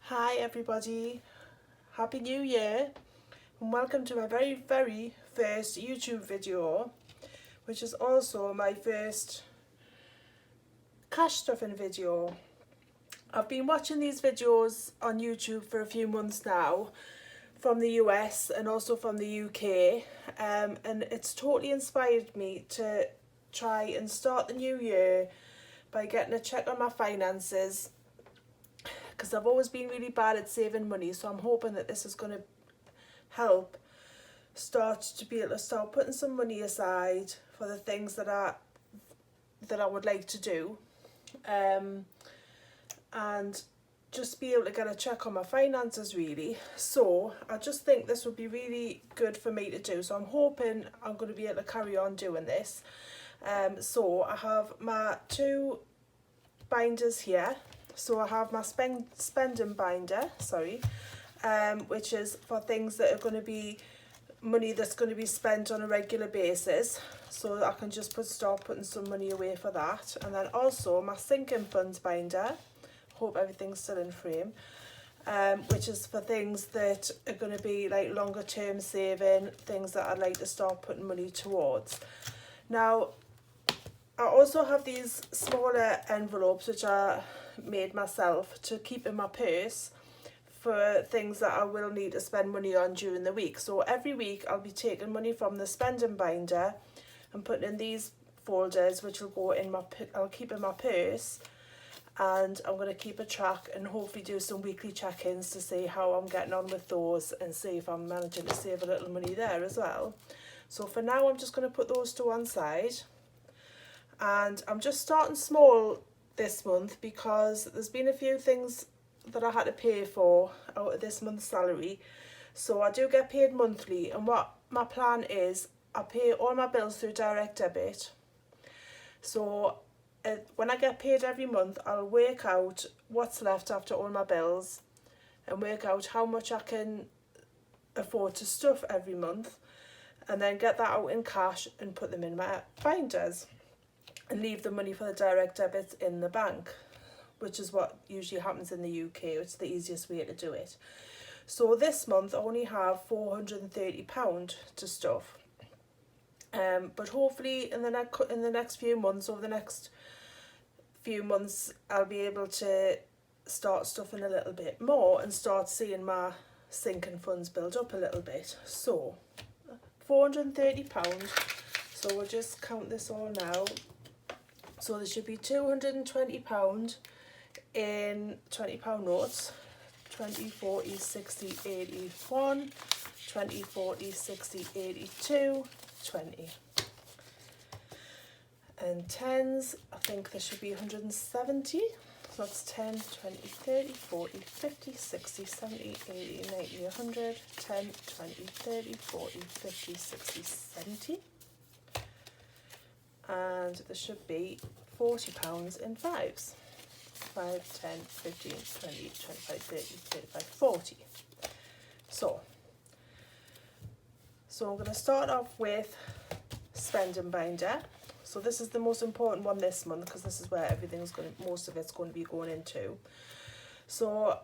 Hi everybody, Happy New Year and welcome to my very first YouTube video, which is also my first cash stuffing video. I've been watching these videos on YouTube for a few months now from the US and also from the UK, and it's totally inspired me to try and start the new year by getting a check on my finances, because I've always been really bad at saving money. So I'm hoping that this is going to help start to be able to start putting some money aside for the things that I would like to do, and just be able to get a check on my finances really. So I just think this would be really good for me to do, so I'm hoping I'm going to be able to carry on doing this. So I have my two binders here. So I have my spending binder, which is for things that are going to be money that's going to be spent on a regular basis, so I can just start putting some money away for that. And then also my sinking funds binder, hope everything's still in frame, which is for things that are going to be like longer term saving, things that I'd like to start putting money towards. Now I also have these smaller envelopes which I made myself to keep in my purse for things that I will need to spend money on during the week. So every week I'll be taking money from the spending binder and putting in these folders, which will go in I'll keep in my purse, and I'm going to keep a track and hopefully do some weekly check-ins to see how I'm getting on with those and see if I'm managing to save a little money there as well. So for now I'm just going to put those to one side, and I'm just starting small this month because there's been a few things that I had to pay for out of this month's salary. So I do get paid monthly, and what my plan is, I pay all my bills through direct debit. So when I get paid every month, I'll work out what's left after all my bills and work out how much I can afford to stuff every month, and then get that out in cash and put them in my binders and leave the money for the direct debits in the bank, which is what usually happens in the UK. It's the easiest way to do it. So this month I only have £430 to stuff, but hopefully in the next few months, over the next few months, I'll be able to start stuffing a little bit more and start seeing my sinking funds build up a little bit. So £430, so we'll just count this all now. So there should be £220 in £20 notes, 20, 40, 60, 80, 1, 20, 40, 60, 82, 20. And tens, I think there should be 170. So that's 10, 20, 30, 40, 50, 60, 70, 80, 90, 100, 10, 20, 30, 40, 50, 60, 70. And there should be £40 in fives. 5, 10, 15, 20, 25, 30, 35, 40. So I'm going to start off with spending binder. So this is the most important one this month because this is where most of it's going to be going into. So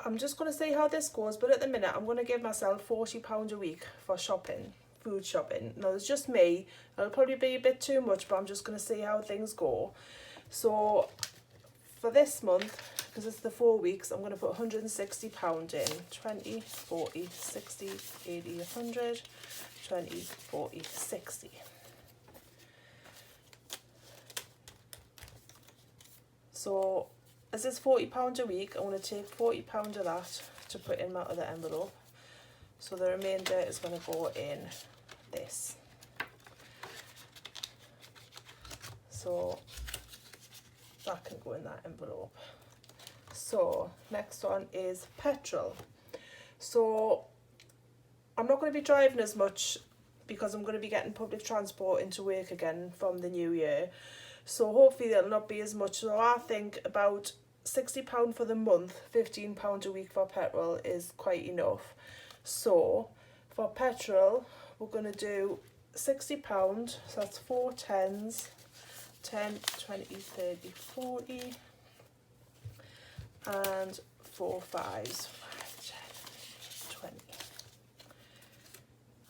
I'm just going to see how this goes, but at the minute I'm going to give myself £40 a week for shopping. Food shopping. Now it's just me, it'll probably be a bit too much, but I'm just going to see how things go. So for this month, because it's the 4 weeks, I'm going to put £160 in. 20, 40, 60, 80, 100, 20, 40, 60. So as it's £40 a week, I'm going to take £40 of that to put in my other envelope. So the remainder is going to go in this. So that can go in that envelope. So next one is petrol. So I'm not going to be driving as much because I'm going to be getting public transport into work again from the new year. So hopefully there'll not be as much. So I think about £60 for the month, £15 a week for petrol is quite enough. So for petrol, we're going to do £60, so that's 4 tens, 10, 20, 30, 40, and 4 5s, 5, 10, 20.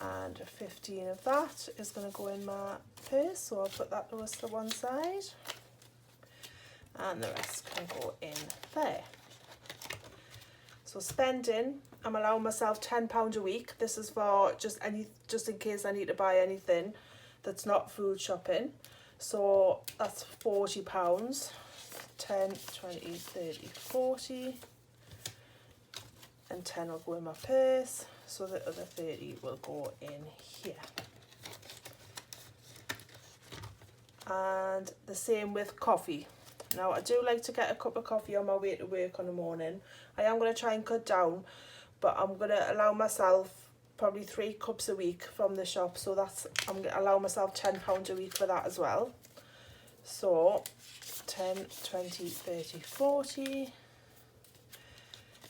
And 15 of that is going to go in my purse, so I'll put that to one side. And the rest can go in there. So spending, I'm allowing myself £10 a week. This is for just in case I need to buy anything that's not food shopping. So that's £40. 10, 20, 30, 40. And 10 will go in my purse. So the other 30 will go in here. And the same with coffee. Now I do like to get a cup of coffee on my way to work in the morning. I am going to try and cut down, but I'm going to allow myself probably 3 cups a week from the shop. So I'm going to allow myself £10 a week for that as well. So 10, 20, 30, 40.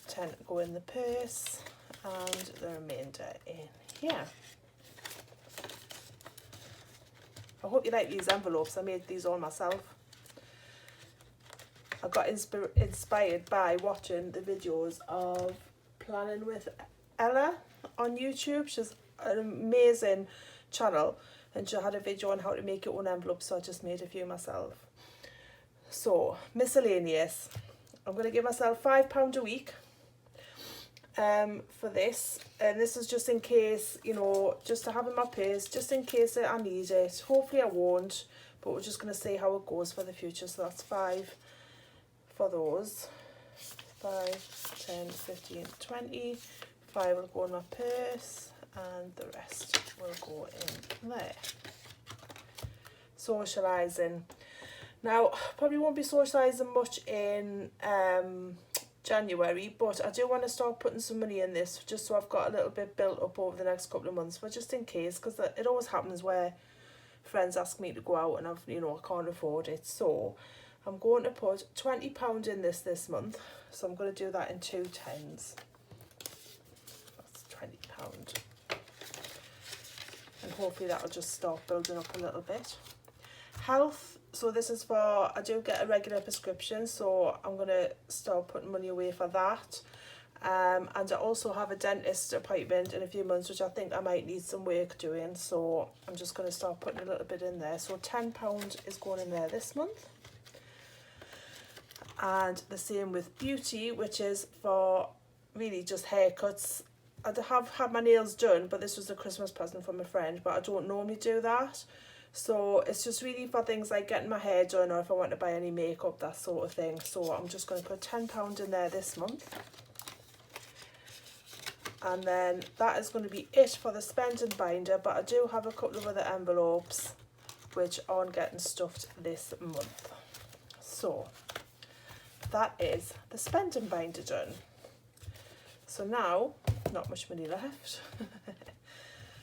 10 go in the purse and the remainder in here. I hope you like these envelopes. I made these all myself. I got inspired by watching the videos of Planning with Ella on YouTube. She's an amazing channel and she had a video on how to make your own envelopes, so I just made a few myself. So miscellaneous, I'm going to give myself £5 a week for this, and this is just in case, you know, just to have in my purse, just in case I need it. Hopefully I won't, but we're just going to see how it goes for the future. So that's 5 for those. 5, 10, 15, 20. 5 will go in my purse and the rest will go in there. Socialising. Now, probably won't be socialising much in January, but I do want to start putting some money in this just so I've got a little bit built up over the next couple of months, but just in case, because it always happens where friends ask me to go out and I can't afford it. So I'm going to put £20 in this month, so I'm going to do that in 2 10s. That's £20, and hopefully that'll just start building up a little bit. Health. So this is for, I do get a regular prescription, so I'm going to start putting money away for that. And I also have a dentist appointment in a few months, which I think I might need some work doing. So I'm just going to start putting a little bit in there. So £10 is going in there this month. And the same with beauty, which is for really just haircuts. I have had my nails done, but this was a Christmas present from a friend, but I don't normally do that. So it's just really for things like getting my hair done, or if I want to buy any makeup, that sort of thing. So I'm just going to put £10 in there this month. And then that is going to be it for the spending binder, but I do have a couple of other envelopes which aren't getting stuffed this month. So that is the spending binder done. So now, not much money left.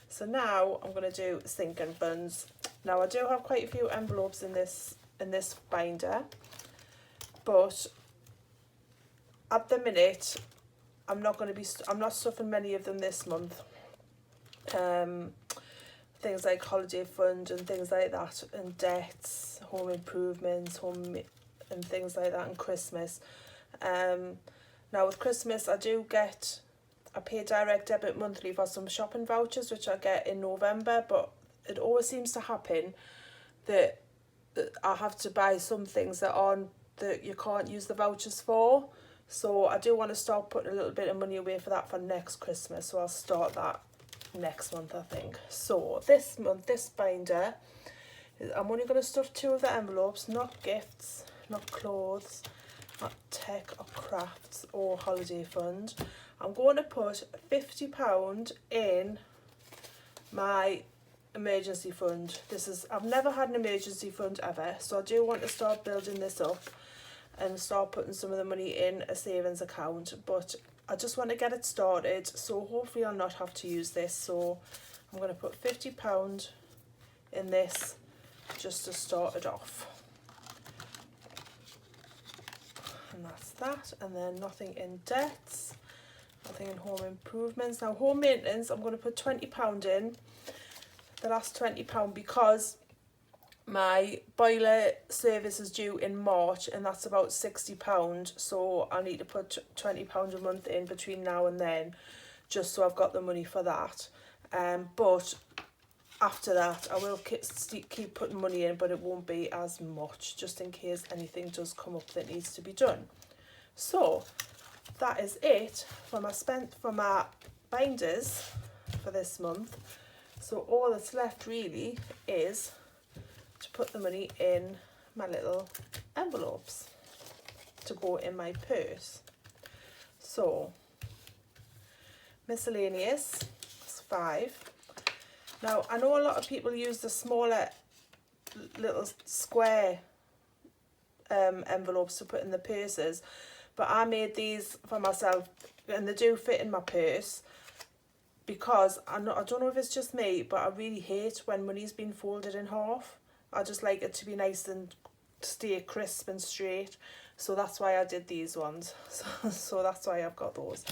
So now I'm going to do N Buns. Now I do have quite a few envelopes in this binder, but at the minute I'm not stuffing many of them this month. Things like holiday fund and things like that, and debts, home improvements, and things like that, and Christmas. Now with Christmas I pay direct debit monthly for some shopping vouchers which I get in November, but it always seems to happen that I have to buy some things that you can't use the vouchers for. So I do want to start putting a little bit of money away for that for next Christmas. So I'll start that next month, I think. So this month, this binder, I'm only going to stuff 2 of the envelopes, not gifts, not clothes, not tech or crafts or holiday fund. I'm going to put £50 in my emergency fund. I've never had an emergency fund ever, so I do want to start building this up and start putting some of the money in a savings account, but I just want to get it started, so hopefully I'll not have to use this. So I'm going to put £50 in this just to start it off. And that's that, and then nothing in debts. Nothing in home improvements. Now home maintenance, I'm going to put £20 in, the last £20, because my boiler service is due in March, and that's about £60, so I need to put £20 a month in between now and then, just so I've got the money for that. But after that I will keep putting money in, but it won't be as much, just in case anything does come up that needs to be done. So that is it for my binders for this month. So all that's left really is to put the money in my little envelopes to go in my purse. So miscellaneous is 5. Now I know a lot of people use the smaller little square envelopes to put in the purses, but I made these for myself and they do fit in my purse, because I don't know if it's just me, but I really hate when money's been folded in half. I just like it to be nice and stay crisp and straight, so that's why I did these ones. So that's why I've got those.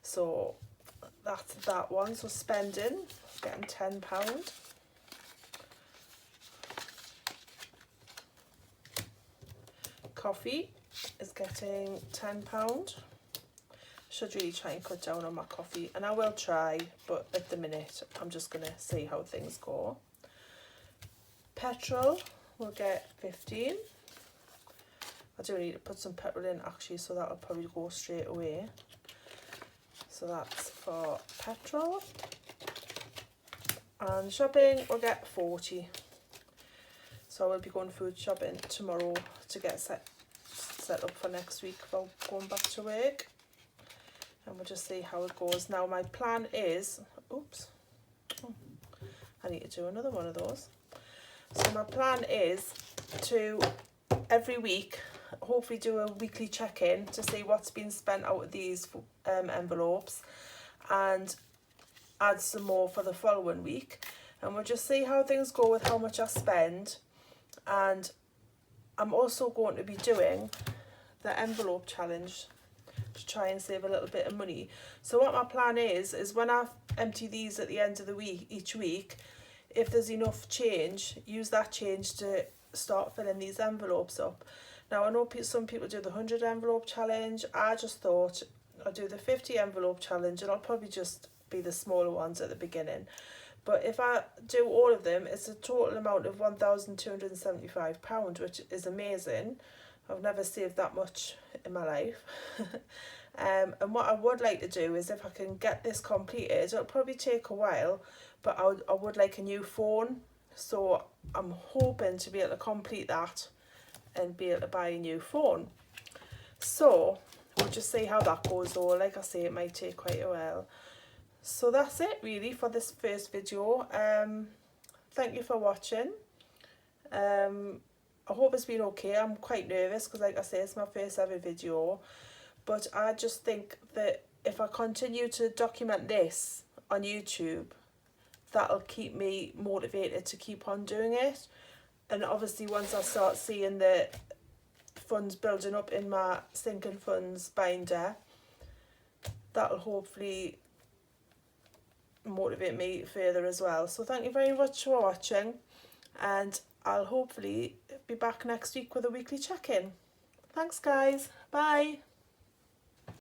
So that's that one. So spending, getting £10. Coffee is getting £10. Should really try and cut down on my coffee, and I will try, but at the minute I'm just gonna see how things go. Petrol will get 15. I do need to put some petrol in actually, so that'll probably go straight away. So that's for petrol. And shopping will get 40. So I will be going food shopping tomorrow to get set up for next week for going back to work. And we'll just see how it goes. Now my plan is, oops, I need to do another one of those. So my plan is to every week hopefully do a weekly check-in to see what's been spent out of these envelopes, and add some more for the following week, and we'll just see how things go with how much I spend. And I'm also going to be doing the envelope challenge to try and save a little bit of money. So what my plan is when I empty these at the end of the week, each week, if there's enough change, use that change to start filling these envelopes up. Now I know some people do the 100 envelope challenge. I just thought I'll do the 50 envelope challenge, and I'll probably just be the smaller ones at the beginning. But if I do all of them, it's a total amount of £1,275, which is amazing. I've never saved that much in my life. And what I would like to do is, if I can get this completed, it'll probably take a while, but I would like a new phone. So I'm hoping to be able to complete that and be able to buy a new phone. So we'll just see how that goes, though. Like I say, it might take quite a while. So that's it really for this first video. Thank you for watching. I hope it's been okay. I'm quite nervous because, like I say, it's my first ever video, but I just think that if I continue to document this on YouTube, that'll keep me motivated to keep on doing it. And obviously once I start seeing the funds building up in my sinking funds binder, that'll hopefully motivate me further as well. So thank you very much for watching, and I'll hopefully be back next week with a weekly check-in. Thanks guys, bye.